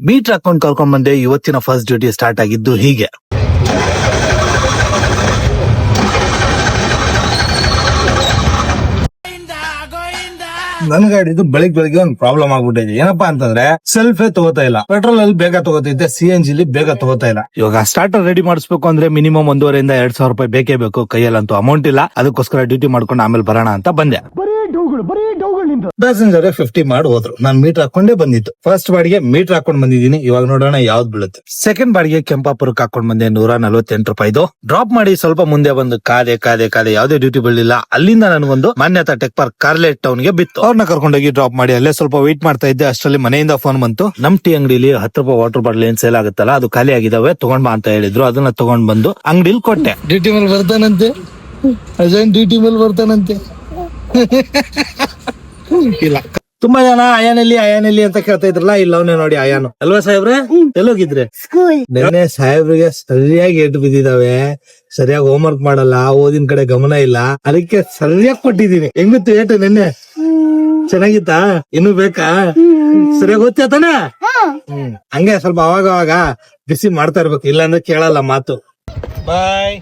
Metre ಹಾಕೊಂಡ್ ಕರ್ಕೊಂಡ್ ಬಂದೆ. ಇವತ್ತಿನ ಫಸ್ಟ್ ಡ್ಯೂಟಿ ಸ್ಟಾರ್ಟ್ ಆಗಿದ್ದು ಹೀಗೆ. ನನ್ ಗಾಡಿದು ಬೆಳಿಗ್ಗೆ ಒಂದು ಪ್ರಾಬ್ಲಮ್ ಆಗ್ಬಿಟ್ಟಿದೆ. ಏನಪ್ಪಾ ಅಂತಂದ್ರೆ ಸೆಲ್ಫೇ ತಗೋತಾ ಇಲ್ಲ. ಪೆಟ್ರೋಲ್ ಅಲ್ಲಿ ಬೇಗ ತಗೋತೈತೆ, CNG ಬೇಗ ತಗೋತಾ ಇಲ್ಲ. ಇವಾಗ ಸ್ಟಾರ್ಟರ್ ರೆಡಿ ಮಾಡಿಸ್ಬೇಕು ಅಂದ್ರೆ ಮಿನಿಮಮ್ 1,500-2,000 ರೂಪಾಯಿ ಬೇಕೇ ಬೇಕು. ಕೈಯಲ್ಲಂತೂ ಅಮೌಂಟ್ ಇಲ್ಲ. ಅದಕ್ಕೋಸ್ಕರ ಡ್ಯೂಟಿ ಮಾಡ್ಕೊಂಡು ಆಮೇಲೆ ಬರೋಣ ಅಂತ ಬಂದೆ. ಪ್ಯಾಸೆಂಜರ್ 50 ಮಾಡಿ ಹೋದ್ರು. ನಾನ್ ಮೀಟರ್ ಹಾಕೊಂಡೇ ಬಂದಿತ್ತು. ಫಸ್ಟ್ ಬಾಡಿಗೆ ಮೀಟರ್ ಹಾಕೊಂಡ್ ಬಂದಿದ್ದೀನಿ. ಇವಾಗ ನೋಡೋಣ ಯಾವ್ದು ಬೀಳುತ್ತೆ. ಸೆಕೆಂಡ್ ಬಾಡಿಗೆ ಕೆಂಪಾಪುರಕ್ಕೆ ಹಾಕೊಂಡ್ ಬಂದೆ 148 ರೂಪಾಯಿದು. ಡ್ರಾಪ್ ಮಾಡಿ ಸ್ವಲ್ಪ ಮುಂದೆ ಬಂದು ಕಾದೆ ಯಾವ್ದೇ ಡ್ಯೂಟಿ ಬೀಳಿಲ್ಲ. ಅಲ್ಲಿಂದ ನನಗೊಂದು ಮಾನ್ಯತಾ ಟೆಕ್ ಪಾರ್ಕ್ ಕಾರ್ಲೆಟ್ ಟೌನ್ ಗೆ ಬಿತ್ತು. ಅವ್ರನ್ನ ಕರ್ಕೊಂಡೋಗಿ ಡ್ರಾಪ್ ಮಾಡಿ ಅಲ್ಲೇ ಸ್ವಲ್ಪ ವೇಟ್ ಮಾಡ್ತಾ ಇದ್ದೆ. ಅಷ್ಟರಲ್ಲಿ ಮನೆಯಿಂದ ಫೋನ್ ಬಂತು. ನಮ್ ಟೀ ಅಂಗಡಿಲಿ 10 ರೂಪಾಯಿ ವಾಟರ್ ಬಾಟಲ್ ಏನ್ ಸೇಲ್ ಆಗುತ್ತಲ್ಲ, ಅದು ಖಾಲಿ ಆಗಿದಾವೆ, ತಗೊಂಡ್ ಬಾ ಅಂತ ಹೇಳಿದ್ರು. ಅದನ್ನ ತಗೊಂಡ್ ಬಂದು ಅಂಗಡಿಲಿ ಕೊಟ್ಟೆ. ಡ್ಯೂಟಿ ಮೇಲೆ ಬರ್ತಾನಂತೆ ಅಜಯನ್, ಡ್ಯೂಟಿ ಮೇಲೆ ಬರ್ತಾನಂತೆ. ಇಲ್ಲ, ತುಂಬಾ ಜನ ಅಯಾನಲ್ಲಿ ಅಂತ ಕೇಳ್ತಾ ಇದ್ರಲ್ಲ, ಇಲ್ಲ ಅವನೇ ನೋಡಿ ಅಯಾನು ಅಲ್ವಾ ಸಾಹೇಬ್ರೆ? ಎಲ್ಲೋಗಿದ್ರೆ? ನೆನ್ನೆ ಸಾಹೇಬ್ರಿಗೆ ಸರಿಯಾಗಿ ಏಟು ಬಿದ್ದಿದಾವೆ. ಸರಿಯಾಗಿ ಹೋಮ್ ವರ್ಕ್ ಮಾಡಲ್ಲ, ಓದಿನ ಕಡೆ ಗಮನ ಇಲ್ಲ. ಅದಕ್ಕೆ ಸರಿಯಾಗಿ ಕೊಟ್ಟಿದ್ದೀನಿ. ಹೆಂಗಿತ್ತು ಏಟು ನೆನ್ನೆ? ಚೆನ್ನಾಗಿತ್ತಾ? ಇನ್ನು ಬೇಕಾ? ಸರಿಯಾಗಿ ಓದ್ತಾ ತಾನೆ? ಹಂಗೆ ಸ್ವಲ್ಪ ಅವಾಗ ಬಿಸಿ ಮಾಡ್ತಾ ಇರ್ಬೇಕು, ಇಲ್ಲಾಂದ್ರೆ ಕೇಳಲ್ಲ ಮಾತು. ಬಾಯ್.